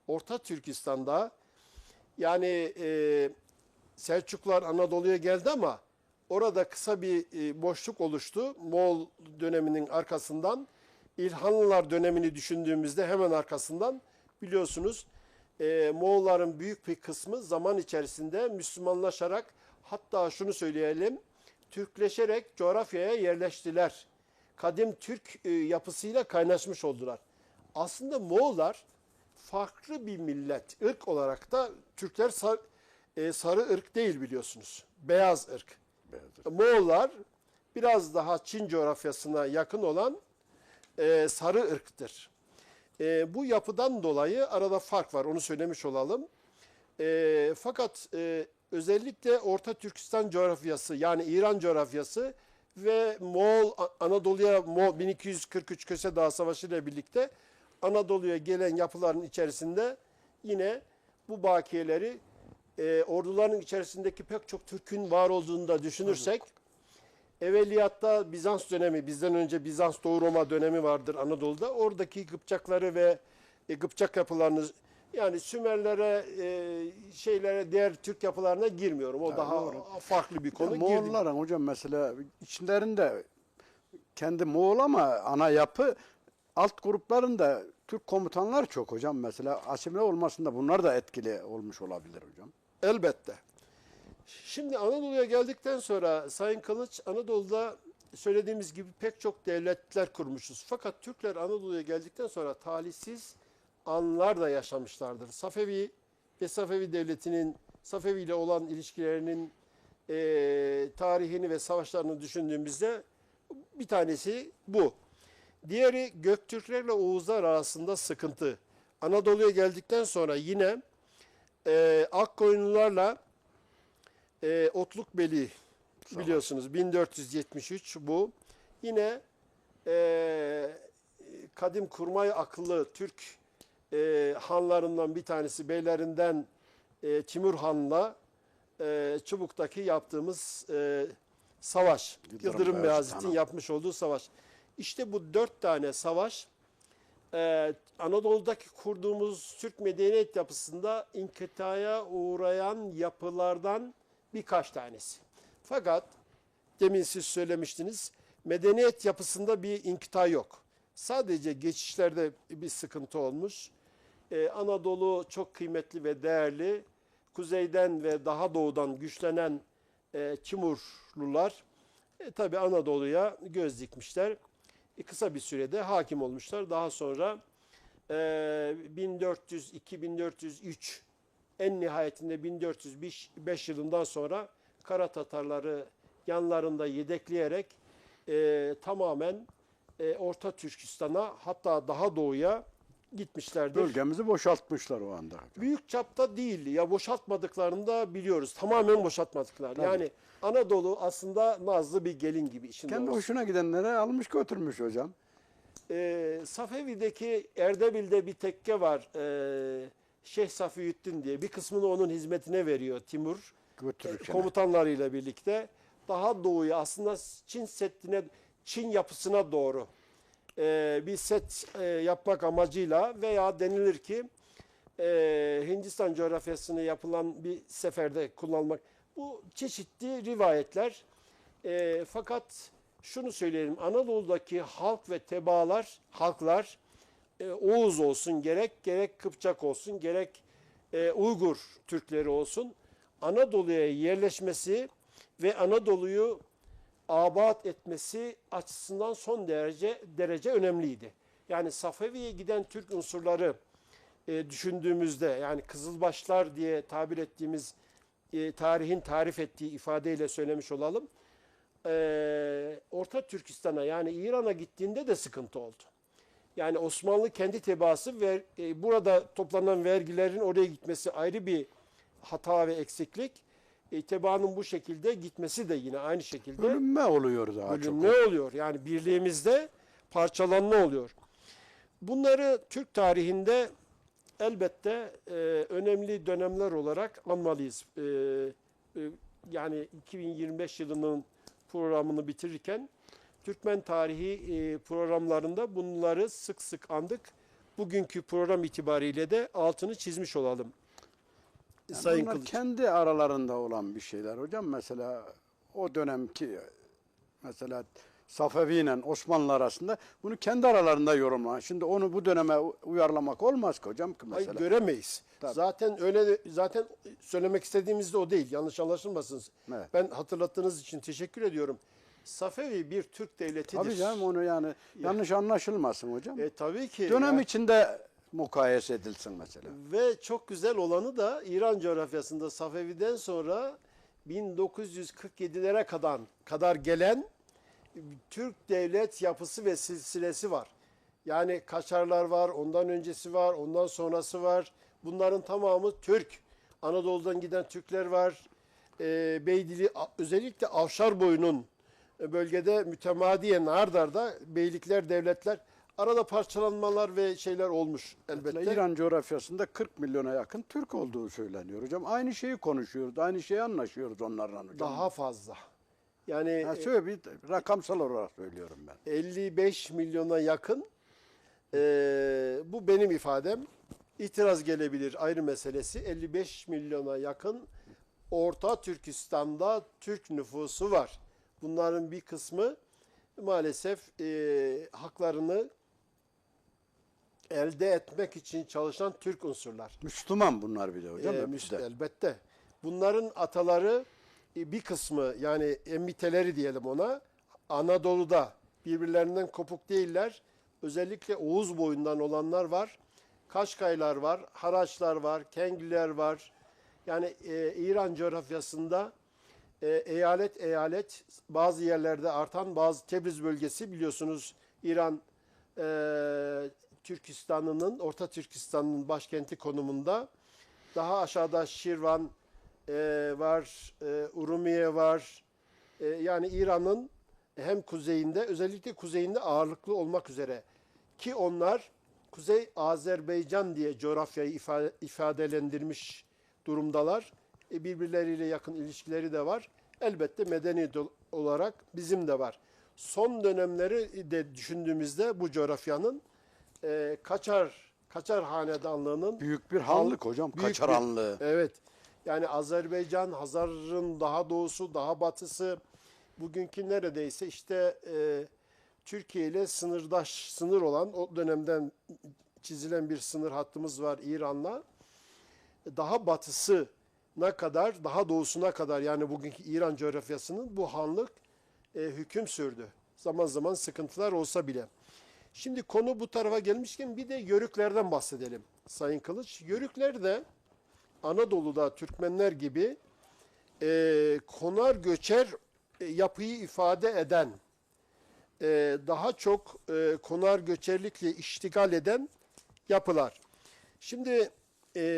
Orta Türkistan'da yani Selçuklular Anadolu'ya geldi ama orada kısa bir boşluk oluştu. Moğol döneminin arkasından İlhanlılar dönemini düşündüğümüzde hemen arkasından biliyorsunuz Moğolların büyük bir kısmı zaman içerisinde Müslümanlaşarak hatta şunu söyleyelim Türkleşerek coğrafyaya yerleştiler. Kadim Türk yapısıyla kaynaşmış oldular. Aslında Moğollar farklı bir millet. Irk olarak da Türkler sarı ırk değil biliyorsunuz. Beyaz ırk. Moğollar biraz daha Çin coğrafyasına yakın olan sarı ırktır. Bu yapıdan dolayı arada fark var, onu söylemiş olalım. Fakat özellikle Orta Türkistan coğrafyası, yani İran coğrafyası ve Moğol Anadolu'ya 1243 Köse Dağı Savaşı ile birlikte Anadolu'ya gelen yapıların içerisinde yine bu bakiyeleri orduların içerisindeki pek çok Türk'ün var olduğunu da düşünürsek, evveliyatta Bizans dönemi, bizden önce Bizans Doğu Roma dönemi vardır Anadolu'da. Oradaki Kıpçakları ve Kıpçak yapılarını, yani Sümerlere, diğer Türk yapılarına girmiyorum. O Ya, daha doğru. farklı bir konu. Moğolların hocam mesela içlerinde kendi Moğol ama ana yapı alt gruplarında Türk komutanlar çok hocam. Mesela asimile olmasında bunlar da etkili olmuş olabilir hocam. Elbette. Şimdi Anadolu'ya geldikten sonra Sayın Kılıç, Anadolu'da söylediğimiz gibi pek çok devletler kurmuşuz. Fakat Türkler Anadolu'ya geldikten sonra talihsiz anlar da yaşamışlardır. Safevi ve Safevi Devleti'nin, Safevi ile olan ilişkilerinin tarihini ve savaşlarını düşündüğümüzde bir tanesi bu. Diğeri Göktürklerle Oğuzlar arasında sıkıntı. Anadolu'ya geldikten sonra yine Akkoyunlularla Otlukbeli biliyorsunuz 1473 bu. Yine kadim kurmay akıllı Türk hanlarından bir tanesi, beylerinden Timur Han'la Çubuk'taki yaptığımız savaş. Yıldırım Beyazıt'ın yapmış olduğu savaş. İşte bu 4 tane savaş Anadolu'daki kurduğumuz Türk medeniyet yapısında inkıtaya uğrayan yapılardan birkaç tanesi. Fakat demin siz söylemiştiniz, medeniyet yapısında bir inkıta yok. Sadece geçişlerde bir sıkıntı olmuş. Anadolu çok kıymetli ve değerli. Kuzeyden ve daha doğudan güçlenen Timurlular tabi Anadolu'ya göz dikmişler. Kısa bir sürede hakim olmuşlar. Daha sonra 1402-1403 en nihayetinde 1405 yılından sonra Kara Tatarları yanlarında yedekleyerek tamamen Orta Türkistan'a, hatta daha doğuya gitmişlerdir. Bölgemizi boşaltmışlar o anda. Büyük çapta değil ya, boşaltmadıklarını da biliyoruz. Tamamen boşaltmadıklar. Tabii. Yani Anadolu aslında nazlı bir gelin gibi işin Kendi doğrusu. hoşuna gidenlere almış götürmüş hocam. Safevi'deki Erdebil'de bir tekke var. Şeyh Safiyüddin diye. Bir kısmını onun hizmetine veriyor Timur. Götürürken. Komutanlarıyla birlikte. Daha doğuya, aslında Çin Seddi'ne, Çin yapısına doğru bir set yapmak amacıyla, veya denilir ki Hindistan coğrafyasını yapılan bir seferde kullanmak. Bu çeşitli rivayetler. Fakat şunu söyleyelim, Anadolu'daki halk ve halklar Oğuz olsun gerek Kıpçak olsun, gerek Uygur Türkleri olsun, Anadolu'ya yerleşmesi ve Anadolu'yu abat etmesi açısından son derece önemliydi. Yani Safevi'ye giden Türk unsurları düşündüğümüzde, yani Kızılbaşlar diye tabir ettiğimiz tarihin tarif ettiği ifadeyle söylemiş olalım. Orta Türkistan'a, yani İran'a gittiğinde de sıkıntı oldu. Yani Osmanlı kendi tebaası ve burada toplanan vergilerin oraya gitmesi ayrı bir hata ve eksiklik. Tebaanın bu şekilde gitmesi de yine aynı şekilde Bölünme oluyor daha çok. bölünme oluyor. Yani birliğimizde parçalanma oluyor. Bunları Türk tarihinde elbette önemli dönemler olarak anmalıyız. Yani 2025 yılının programını bitirirken Türkmen tarihi programlarında bunları sık sık andık. Bugünkü program itibariyle de altını çizmiş olalım. Yani Sayın bunlar Kılıç. kendi aralarında olan bir şeyler hocam. Mesela o dönemki mesela Safevi ile Osmanlı arasında bunu kendi aralarında yorumlar. Şimdi onu bu döneme uyarlamak olmaz ki hocam ki mesela. Hayır, göremeyiz. Tabii. Zaten söylemek istediğimiz de o değil. Yanlış anlaşılmasın. Evet. Ben hatırlattığınız için teşekkür ediyorum. Safevi bir Türk devletidir. Tabii canım, onu yani yanlış anlaşılmasın hocam. Tabii ki. Dönem içinde mukayese edilsin mesela. Ve çok güzel olanı da İran coğrafyasında Safevi'den sonra 1947'lere kadar gelen Türk devlet yapısı ve silsilesi var. Yani Kaçarlar var, ondan öncesi var, ondan sonrası var. Bunların tamamı Türk. Anadolu'dan giden Türkler var. Beydili, özellikle Avşarboyu'nun bölgede mütemadiyen ard arda beylikler, devletler, arada parçalanmalar ve şeyler olmuş elbette. İran coğrafyasında 40 milyona yakın Türk olduğu söyleniyor hocam. Aynı şeyi konuşuyoruz, aynı şeyi anlaşıyoruz onlarla hocam. Daha fazla. Yani Şöyle bir rakamsal olarak söylüyorum ben. 55 milyona yakın, bu benim ifadem. İtiraz gelebilir, ayrı meselesi. 55 milyona yakın Orta Türkistan'da Türk nüfusu var. Bunların bir kısmı maalesef haklarını elde etmek için çalışan Türk unsurlar. Müslüman bunlar bir de hocam. Elbette. Bunların ataları bir kısmı, yani emmiteleri diyelim ona, Anadolu'da birbirlerinden kopuk değiller. Özellikle Oğuz boyundan olanlar var. Kaşkaylar var, Haraçlar var, Kengliler var. Yani İran coğrafyasında eyalet eyalet bazı yerlerde artan, bazı Tebriz bölgesi biliyorsunuz İran Türkistan'ının, Orta Türkistan'ın başkenti konumunda. Daha aşağıda Şirvan var, Urumiye var. Yani İran'ın hem kuzeyinde, özellikle kuzeyinde ağırlıklı olmak üzere ki onlar Kuzey Azerbaycan diye coğrafyayı ifadelendirmiş durumdalar. Birbirleriyle yakın ilişkileri de var. Elbette medeni olarak bizim de var. Son dönemleri de düşündüğümüzde bu coğrafyanın Kaçar hanedanlığının büyük bir hanlık hocam, Kaçar hanlığı. Evet. Yani Azerbaycan, Hazar'ın daha doğusu, daha batısı, bugünkü neredeyse işte Türkiye ile sınır olan, o dönemden çizilen bir sınır hattımız var İran'la. Daha batısına kadar, daha doğusuna kadar, yani bugünkü İran coğrafyasının bu hanlık hüküm sürdü. Zaman zaman sıkıntılar olsa bile. Şimdi konu bu tarafa gelmişken bir de Yörüklerden bahsedelim Sayın Kılıç. Yörükler de Anadolu'da Türkmenler gibi konar göçer yapıyı ifade eden, daha çok konar göçerlikle iştigal eden yapılar. Şimdi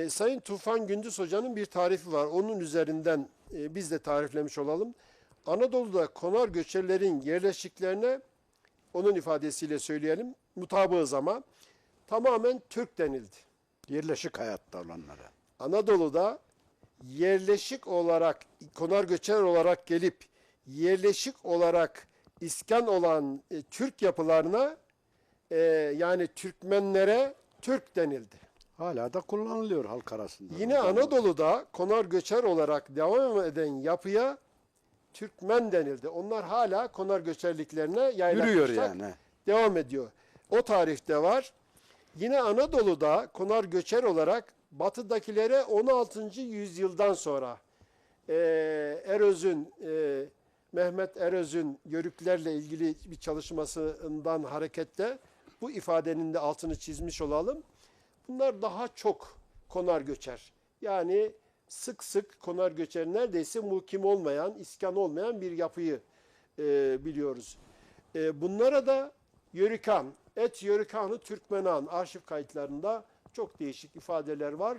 Sayın Tufan Gündüz Hoca'nın bir tarifi var. Onun üzerinden biz de tariflemiş olalım. Anadolu'da konar göçerlerin yerleşiklerine, onun ifadesiyle söyleyelim, mutabığız ama tamamen Türk denildi. Yerleşik hayatta olanlara. Anadolu'da yerleşik olarak, konar göçer olarak gelip yerleşik olarak iskan olan Türk yapılarına, yani Türkmenlere Türk denildi. Hala da kullanılıyor halk arasında. Yine Anadolu'da konar göçer olarak devam eden yapıya Türkmen denildi. Onlar hala konar göçerliklerine yürüyor yaylakmışlar, yani. devam ediyor. O tarihte var. Yine Anadolu'da konar göçer olarak batıdakilere 16. yüzyıldan sonra Mehmet Eröz'ün Yörüklerle ilgili bir çalışmasından hareketle bu ifadenin de altını çizmiş olalım. Bunlar daha çok konar göçer. Yani sık sık konar göçer, neredeyse mukim olmayan, iskan olmayan bir yapıyı biliyoruz. Bunlara da Yörükan, Et Yörükanı Türkmenan arşiv kayıtlarında çok değişik ifadeler var.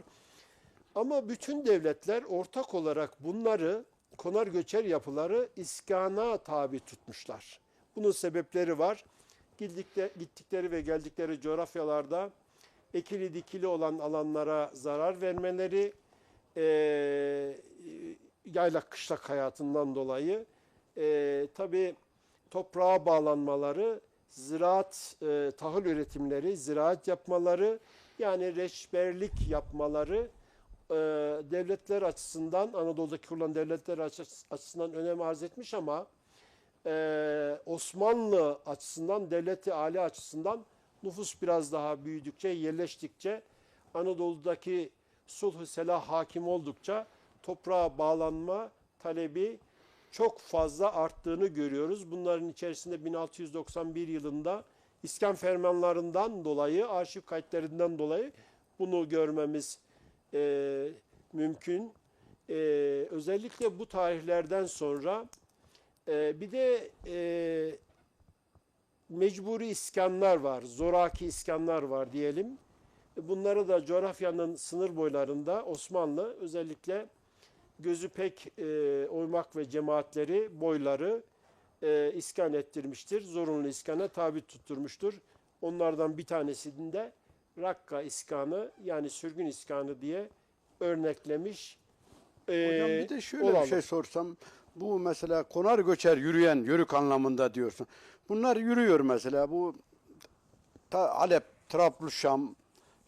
Ama bütün devletler ortak olarak bunları, konar göçer yapıları iskana tabi tutmuşlar. Bunun sebepleri var. Gittikleri ve geldikleri coğrafyalarda ekili dikili olan alanlara zarar vermeleri, yaylak kışlak hayatından dolayı, tabii toprağa bağlanmaları, ziraat, tahıl üretimleri, ziraat yapmaları, yani reçberlik yapmaları devletler açısından, Anadolu'daki kurulan devletler açısından önem arz etmiş ama Osmanlı açısından, devleti âli açısından nüfus biraz daha büyüdükçe, yerleştikçe, Anadolu'daki sulh-u selah hakim oldukça toprağa bağlanma talebi çok fazla arttığını görüyoruz. Bunların içerisinde 1691 yılında İskan fermanlarından dolayı, arşiv kayıtlarından dolayı bunu görmemiz mümkün. Özellikle bu tarihlerden sonra bir de mecburi iskanlar var, zoraki iskanlar var diyelim. Bunları da coğrafyanın sınır boylarında Osmanlı özellikle gözü pek oymak ve cemaatleri, boyları iskan ettirmiştir. Zorunlu iskana tabi tutturmuştur. Onlardan bir tanesini de Rakka iskanı yani sürgün iskanı diye örneklemiş. Hocam bir de şöyle olalım. bir şey sorsam. Bu mesela konar göçer yürüyen, yörük anlamında diyorsun. Bunlar yürüyor mesela. Bu ta Halep, Trablusşam,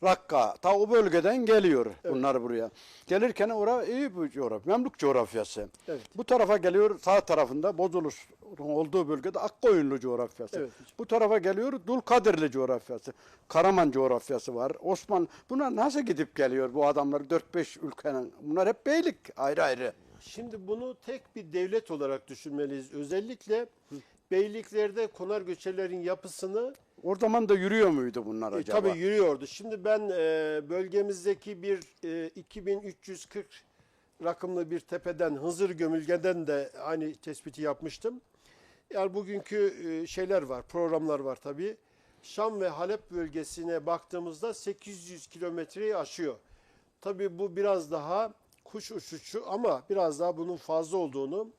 Rakka, ta o bölgeden geliyor bunlar buraya. Gelirken orada iyi bir coğrafya, Memlük coğrafyası. Evet. Bu tarafa geliyor, sağ tarafında Bozulus olduğu bölgede Akkoyunlu coğrafyası. Evet. Bu tarafa geliyor, Dulkadirli coğrafyası, Karaman coğrafyası var, Osman. Bunlar nasıl gidip geliyor bu adamlar 4-5 ülkenin? Bunlar hep beylik ayrı ayrı. Şimdi bunu tek bir devlet olarak düşünmeliyiz. Özellikle beyliklerde konar göçerlerin yapısını O zaman da yürüyor muydu bunlar acaba? tabii yürüyordu. Şimdi ben bölgemizdeki bir 2340 rakımlı bir tepeden, Hızır Gömülge'den de aynı tespiti yapmıştım. Yani bugünkü şeyler var, programlar var tabii. Şam ve Halep bölgesine baktığımızda 800 kilometreyi aşıyor. Tabii bu biraz daha kuş uçuşu ama biraz daha bunun fazla olduğunu,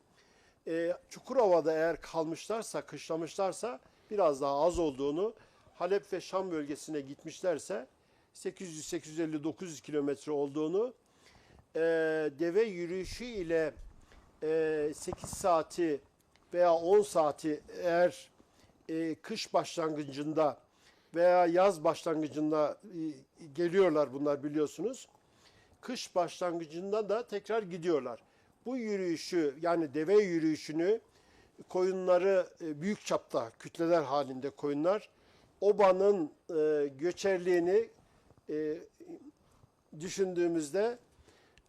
Çukurova'da eğer kalmışlarsa, kışlamışlarsa biraz daha az olduğunu, Halep ve Şam bölgesine gitmişlerse 800-850-900 kilometre olduğunu, deve yürüyüşü ile 8 saati veya 10 saati eğer kış başlangıcında veya yaz başlangıcında geliyorlar bunlar biliyorsunuz. Kış başlangıcında da tekrar gidiyorlar. Bu yürüyüşü yani deve yürüyüşünü koyunları büyük çapta kütleler halinde koyunlar obanın göçerliğini düşündüğümüzde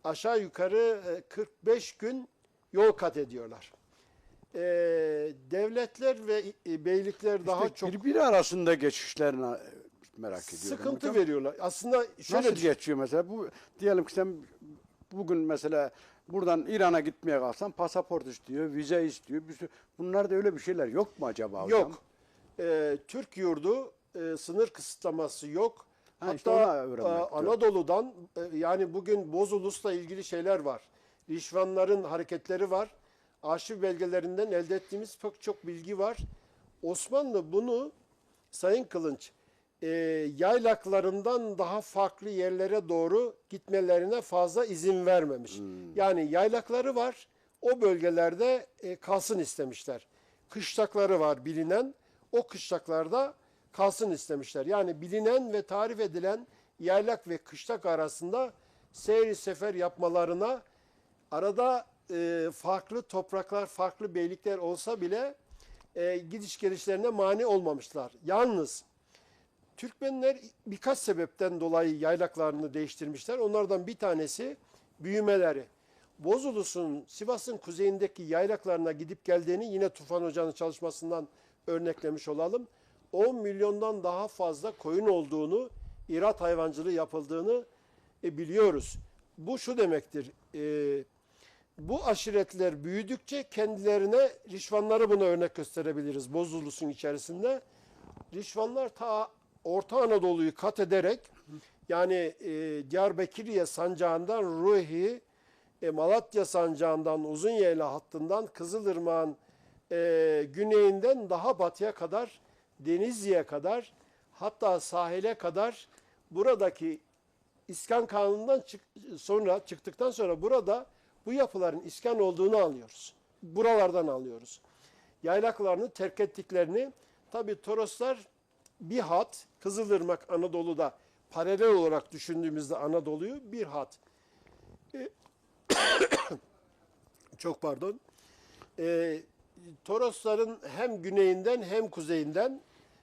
aşağı yukarı 45 gün yol kat ediyorlar. Devletler ve beylikler daha İşte çok birbiri arasında geçişlerini merak ediyorum. sıkıntı hocam. veriyorlar. Aslında şöyle Nasıl geçiyor mesela? Bu diyelim ki sen bugün mesela buradan İran'a gitmeye kalksan pasaport istiyor, vize istiyor. Bunlarda öyle bir şeyler yok mu acaba hocam? yok. Türk yurdu sınır kısıtlaması yok. Ha, işte Hatta ona öğrenmek Anadolu'dan yani bugün Bozulus'la ilgili şeyler var. Rişvanların hareketleri var. Arşiv belgelerinden elde ettiğimiz çok bilgi var. Osmanlı bunu Sayın Kılınç yaylaklarından daha farklı yerlere doğru gitmelerine fazla izin vermemiş. Yani yaylakları var. O bölgelerde kalsın istemişler. Kışlakları var bilinen. O kışlaklarda kalsın istemişler. Yani bilinen ve tarif edilen yaylak ve kışlak arasında seyir sefer yapmalarına arada farklı topraklar, farklı beylikler olsa bile gidiş gelişlerine mani olmamışlar. Yalnız Türkmenler birkaç sebepten dolayı yaylaklarını değiştirmişler. Onlardan bir tanesi büyümeleri. Bozulus'un Sivas'ın kuzeyindeki yaylaklarına gidip geldiğini yine Tufan Hoca'nın çalışmasından örneklemiş olalım. 10 milyondan daha fazla koyun olduğunu, irat hayvancılığı yapıldığını biliyoruz. Bu şu demektir. Bu aşiretler büyüdükçe kendilerine Rişvanları buna örnek gösterebiliriz Bozulus'un içerisinde. Rişvanlar ta Orta Anadolu'yu kat ederek yani Diyarbakır'ya sancağından Ruhi, Malatya sancağından Uzunyayla hattından Kızılırmak'ın güneyinden daha batıya kadar Denizli'ye kadar hatta sahile kadar buradaki İskan Kanun'dan çıktıktan sonra burada bu yapıların iskan olduğunu anlıyoruz. Buralardan alıyoruz. Yaylaklarını terk ettiklerini tabi Toroslar bir hat, Kızılırmak Anadolu'da paralel olarak düşündüğümüzde Anadolu'yu bir hat. Çok pardon. Torosların hem güneyinden hem kuzeyinden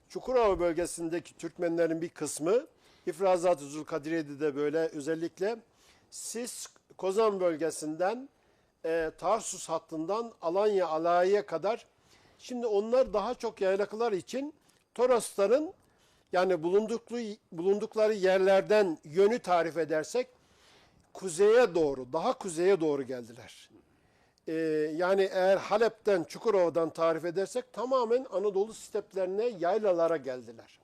Çukurova bölgesindeki Türkmenlerin bir kısmı İfrazat-ı Zülkadiriye'de de böyle özellikle Sis Kozan bölgesinden Tarsus hattından Alanya Alayi'ye kadar. Şimdi onlar daha çok yaylaklar için Torosların yani bulundukları yerlerden yönü tarif edersek kuzeye doğru, daha kuzeye doğru geldiler. Yani eğer Halep'ten, Çukurova'dan tarif edersek tamamen Anadolu steplerine, yaylalara geldiler.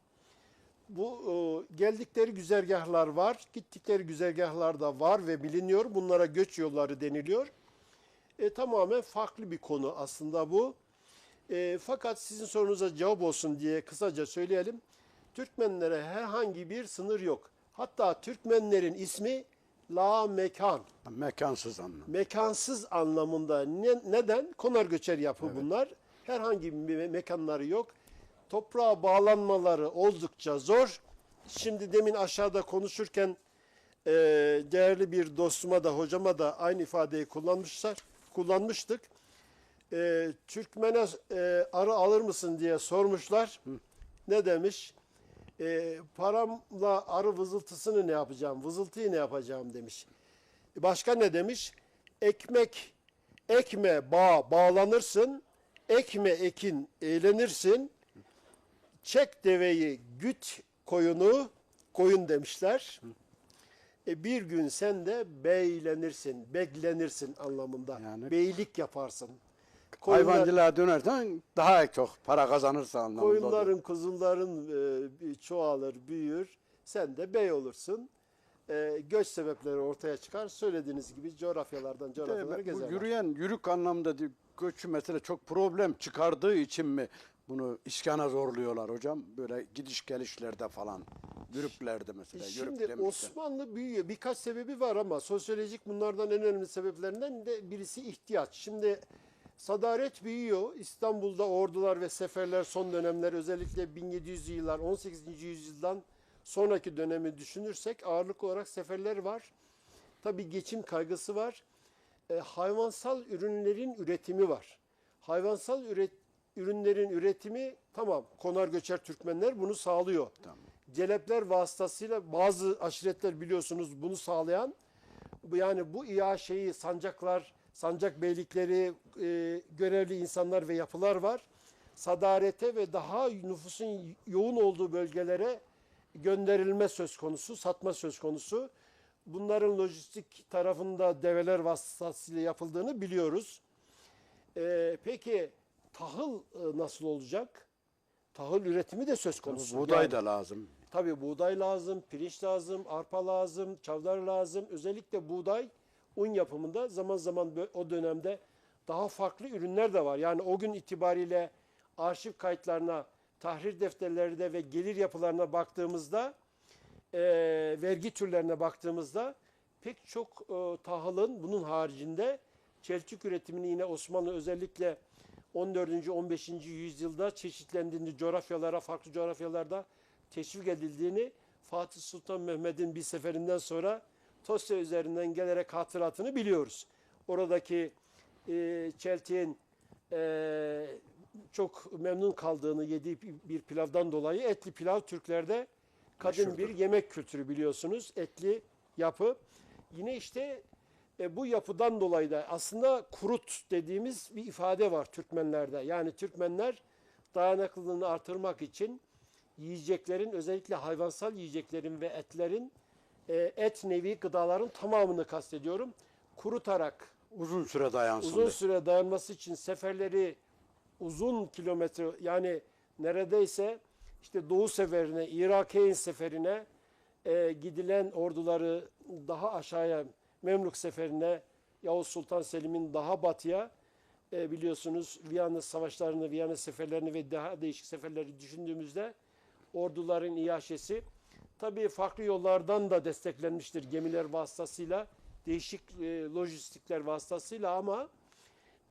Bu geldikleri güzergahlar var, gittikleri güzergahlar da var ve biliniyor. Bunlara göç yolları deniliyor. Tamamen farklı bir konu aslında bu. Fakat sizin sorunuza cevap olsun diye kısaca söyleyelim. Türkmenlere herhangi bir sınır yok. Hatta Türkmenlerin ismi la mekan. Mekansız anlam. Mekansız anlamında. Neden? Konar göçer yapı bunlar. Herhangi bir mekanları yok. Toprağa bağlanmaları oldukça zor. Şimdi demin aşağıda konuşurken değerli bir dostuma da hocama da aynı ifadeyi kullanmıştık. Türkmen'e arı alır mısın diye sormuşlar. Ne demiş? Paramla arı vızıltısını ne yapacağım? Vızıltıyı ne yapacağım demiş. Başka ne demiş? Ekme bağlanırsın. Ekme ekin eğlenirsin. Çek deveyi güt koyun demişler. Bir gün sen de beklenirsin anlamında. Yani, beylik yaparsın. Hayvancılığa dönersen daha çok para kazanırsın anlamında. Koyunların, kuzuların çoğalır, büyür. Sen de bey olursun. Göç sebepleri ortaya çıkar. Söylediğiniz gibi coğrafyalardan coğrafyalara gezerler. Yürük anlamda göçü mesela çok problem çıkardığı için mi bunu iskana zorluyorlar hocam? Böyle gidiş gelişlerde falan, yürüklerde mesela. Şimdi Osmanlı büyüyor. Birkaç sebebi var ama sosyolojik bunlardan en önemli sebeplerinden de birisi ihtiyaç. Şimdi sadaret büyüyor. İstanbul'da ordular ve seferler son dönemler özellikle 1700'lü yıllar 18. yüzyıldan sonraki dönemi düşünürsek ağırlık olarak seferler var. Tabii geçim kaygısı var. Hayvansal ürünlerin üretimi var. Hayvansal ürünlerin üretimi tamam konar göçer Türkmenler bunu sağlıyor. Tamam. Celepler vasıtasıyla bazı aşiretler biliyorsunuz bunu sağlayan yani bu iaşeyi sancak beylikleri, görevli insanlar ve yapılar var. Sadarete ve daha nüfusun yoğun olduğu bölgelere gönderilme söz konusu, satma söz konusu. Bunların lojistik tarafında develer vasıtasıyla yapıldığını biliyoruz. Peki tahıl nasıl olacak? Tahıl üretimi de söz konusu. Buğday da lazım. Tabii buğday lazım, pirinç lazım, arpa lazım, çavdar lazım. Özellikle buğday, un yapımında zaman zaman o dönemde daha farklı ürünler de var. Yani o gün itibariyle arşiv kayıtlarına, tahrir defterlerine ve gelir yapılarına baktığımızda, vergi türlerine baktığımızda pek çok tahılın bunun haricinde çeltik üretimini yine Osmanlı özellikle 14. 15. yüzyılda çeşitlendiğini farklı coğrafyalarda teşvik edildiğini Fatih Sultan Mehmet'in bir seferinden sonra Tosya üzerinden gelerek hatıratını biliyoruz. Oradaki çeltiğin çok memnun kaldığını yediği bir pilavdan dolayı etli pilav Türklerde kadın bir yemek kültürü biliyorsunuz. Etli yapı. Yine işte bu yapıdan dolayı da aslında kurut dediğimiz bir ifade var Türkmenlerde. Yani Türkmenler dayanıklılığını artırmak için yiyeceklerin özellikle hayvansal yiyeceklerin ve etlerin et nevi gıdaların tamamını kastediyorum. Kurutarak uzun süre dayansın. Uzun süre dayanması için seferleri uzun kilometre yani neredeyse işte Doğu seferine, Irakiye'nin seferine gidilen orduları daha aşağıya Memlük seferine, Yavuz Sultan Selim'in daha batıya biliyorsunuz Viyana savaşlarını, Viyana seferlerini ve daha değişik seferleri düşündüğümüzde orduların iaşesi tabii farklı yollardan da desteklenmiştir gemiler vasıtasıyla, değişik lojistikler vasıtasıyla ama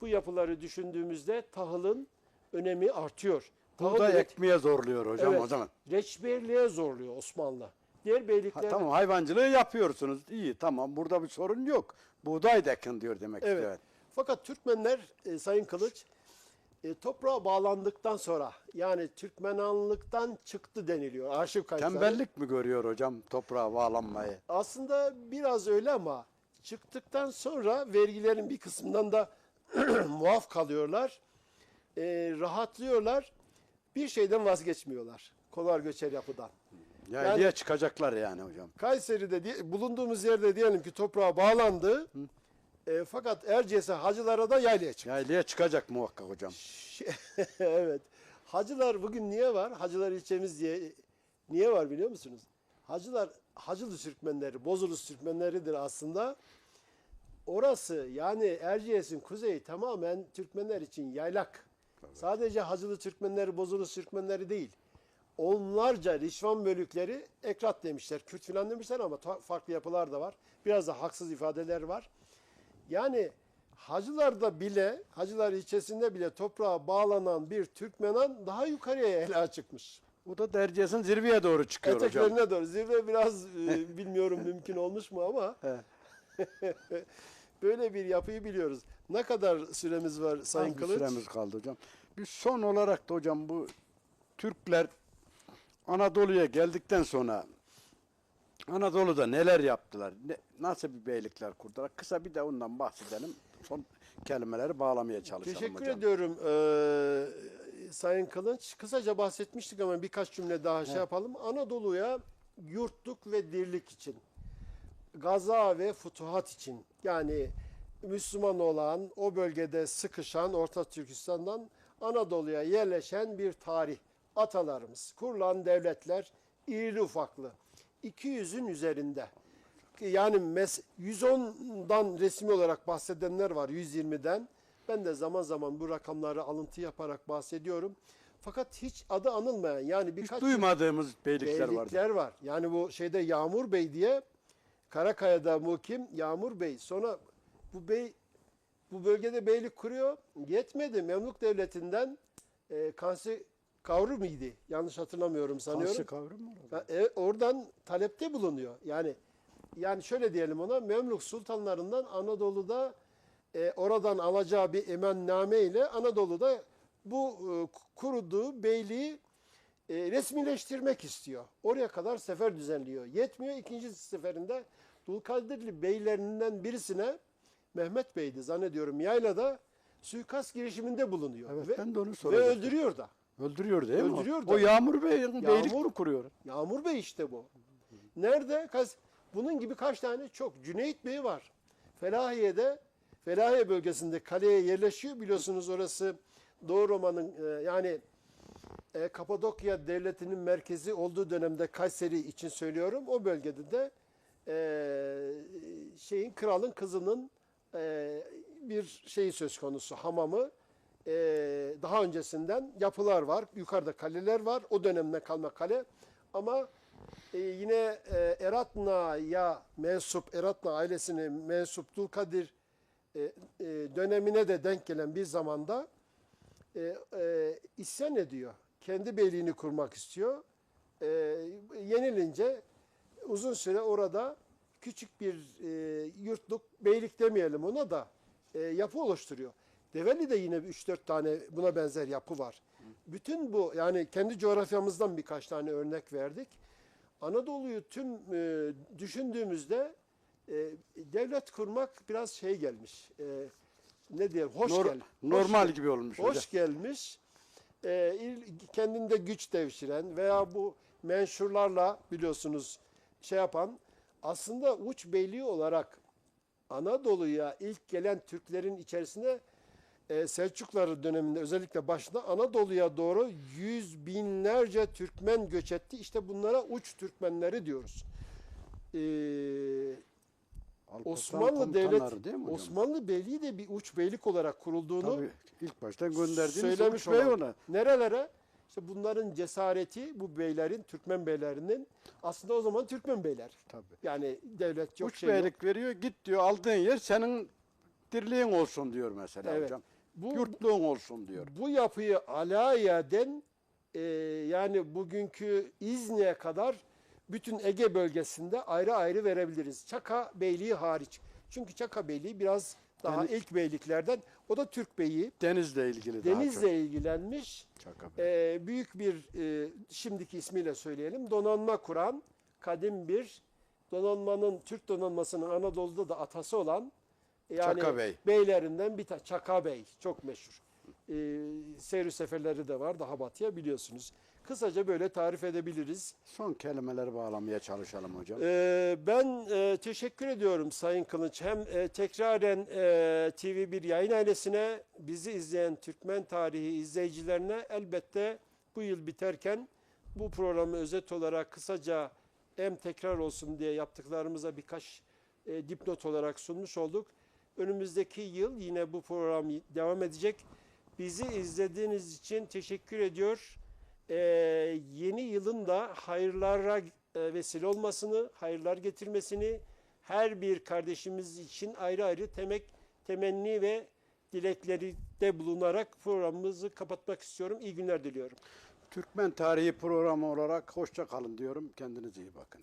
bu yapıları düşündüğümüzde tahılın önemi artıyor. Buğday ekmeğe zorluyor hocam evet, o zaman. Reçberliğe zorluyor Osmanlı. Diğer beylikler... Tamam hayvancılığı yapıyorsunuz. İyi tamam burada bir sorun yok. Buğday da ekin diyor demek evet. istiyor. Fakat Türkmenler Sayın Kılıç toprağa bağlandıktan sonra yani Türkmenanlıktan çıktı deniliyor arşiv kayıtları. Tembellik mi görüyor hocam toprağa bağlanmayı? Aslında biraz öyle ama Çıktıktan sonra vergilerin bir kısmından da muaf kalıyorlar. Rahatlıyorlar. Bir şeyden vazgeçmiyorlar. Konar göçer yapıdan. Yaylaya çıkacaklar yani hocam. Kayseri'de bulunduğumuz yerde diyelim ki toprağa bağlandı. Fakat Erciyes'e hacılara da yaylaya çıktı. Yaylaya çıkacak muhakkak hocam. Evet. Hacılar bugün niye var? Hacılar ilçemiz diye niye var biliyor musunuz? Hacılar Hacılı Türkmenleri, Bozulu Türkmenleridir aslında. Orası yani Erciyes'in kuzeyi tamamen Türkmenler için yaylak. Tabii. Sadece Hacılı Türkmenleri, Bozulu Türkmenleri değil. Onlarca Rişvan bölükleri Ekrat demişler, Kürt filan demişler ama farklı yapılar da var. Biraz da haksız ifadeler var. Yani Hacılar'da bile, Hacılar ilçesinde bile toprağa bağlanan bir Türkmenan daha yukarıya ela çıkmış. Bu da Erciyes'in zirveye doğru çıkıyor hocam. Eteklerine doğru. Zirve biraz bilmiyorum mümkün olmuş mu ama böyle bir yapıyı biliyoruz. Ne kadar süremiz var Sayın Kılıç? Süremiz kaldı hocam. Bir son olarak da hocam bu Türkler Anadolu'ya geldikten sonra Anadolu'da neler yaptılar? Nasıl bir beylikler kurdular? Kısa bir de ondan bahsedelim. Son kelimeleri bağlamaya çalışalım Teşekkür hocam. ediyorum Sayın Kılıç. Kısaca bahsetmiştik ama birkaç cümle daha şey yapalım. Anadolu'ya yurtluk ve dirlik için, gaza ve futuhat için, yani Müslüman olan, o bölgede sıkışan Orta Türkistan'dan Anadolu'ya yerleşen bir tarih. Atalarımız, kurulan devletler irili ufaklı. 200'ün üzerinde. Yani 110'dan resmi olarak bahsedenler var, 120'den. Ben de zaman zaman bu rakamları alıntı yaparak bahsediyorum. Fakat hiç adı anılmayan, yani birkaç Hiç duymadığımız beylikler var. Yani bu şeyde Yağmur Bey diye, Karakaya'da mukim Yağmur Bey. Sonra bu bey bu bölgede beylik kuruyor. Yetmedi. Memluk Devleti'nden Kansi Kavru muydu? Yanlış hatırlamıyorum sanıyorum. Kansi Kavru mu? Oradan talepte bulunuyor. Yani şöyle diyelim ona, Memluk sultanlarından Anadolu'da oradan alacağı bir emanname ile Anadolu'da bu kurduğu beyliği resmileştirmek istiyor. Oraya kadar sefer düzenliyor. Yetmiyor. İkinci seferinde Dulkadirli beylerinden birisine, Mehmet Bey'di zannediyorum, yaylada suikast girişiminde bulunuyor. Evet, ben de onu ve soracaktım. öldürüyor da. Öldürüyor değil mi? Öldürüyor da. O Yağmur Bey'in beylik mi kuruyor? Yağmur Bey işte bu. Nerede? Bunun gibi kaç tane? Çok. Cüneyt Bey var. Felahiye bölgesinde kaleye yerleşiyor. Biliyorsunuz orası Doğu Roma'nın yani Kapadokya devletinin merkezi olduğu dönemde, Kayseri için söylüyorum. O bölgede de kralın kızının bir şeyi söz konusu, hamamı. Daha öncesinden yapılar var. Yukarıda kaleler var. O dönemden kalma kale. Ama yine Eratna ailesine mensup Dulkadir dönemine de denk gelen bir zamanda isyan ediyor. Kendi beyliğini kurmak istiyor. Yenilince uzun süre orada küçük bir yurtluk, beylik demeyelim ona da, yapı oluşturuyor. Develi'de yine 3-4 tane buna benzer yapı var. Bütün bu, yani kendi coğrafyamızdan birkaç tane örnek verdik. Anadolu'yu tüm düşündüğümüzde devlet kurmak biraz şey gelmiş. Ne diyelim? Normal gibi olmuş. Hoş gelmiş. Kendinde güç devşiren veya bu menşurlarla biliyorsunuz şey yapan, aslında uç beyliği olarak Anadolu'ya ilk gelen Türklerin içerisinde Selçuklar döneminde özellikle başında Anadolu'ya doğru yüz binlerce Türkmen göç etti. İşte bunlara uç Türkmenleri diyoruz. Osmanlı Beyliği de bir uç beylik olarak kurulduğunu tabii, ilk başta gönderdiğini söylemiş bey olan. ona. Nerelere? İşte bunların cesareti, bu beylerin, Türkmen beylerinin, aslında o zaman Türkmen beyler. Tabii. Yani devlet yok, Uç şey beylik yok. veriyor, git diyor, aldığın yer senin dirliğin olsun diyor mesela Evet. hocam. Yurtluğun olsun diyor. Bu yapıyı Alayaden yani bugünkü İznik'e kadar bütün Ege bölgesinde ayrı ayrı verebiliriz. Çaka Beyliği hariç. Çünkü Çaka Beyliği biraz daha ilk beyliklerden. O da Türk Beyi. Denizle ilgili daha çok. Denizle ilgilenmiş. Çaka Bey. Büyük bir, şimdiki ismiyle söyleyelim, donanma kuran kadim bir donanmanın, Türk donanmasının Anadolu'da da atası olan yani Çaka Bey. beylerinden bir tane Çaka Bey çok meşhur. Seyir seferleri de var daha batıya biliyorsunuz. Kısaca böyle tarif edebiliriz. Son kelimeleri bağlamaya çalışalım hocam. Ben teşekkür ediyorum Sayın Kılıç. Hem tekraren TV1 yayın ailesine, bizi izleyen Türkmen tarihi izleyicilerine elbette bu yıl biterken bu programı özet olarak kısaca hem tekrar olsun diye yaptıklarımıza birkaç dipnot olarak sunmuş olduk. Önümüzdeki yıl yine bu program devam edecek. Bizi izlediğiniz için teşekkür ediyor. Yeni yılın da hayırlara vesile olmasını, hayırlar getirmesini her bir kardeşimiz için ayrı ayrı temenni ve dilekleri de bulunarak programımızı kapatmak istiyorum. İyi günler diliyorum. Türkmen Tarihi programı olarak hoşça kalın diyorum. Kendinize iyi bakın.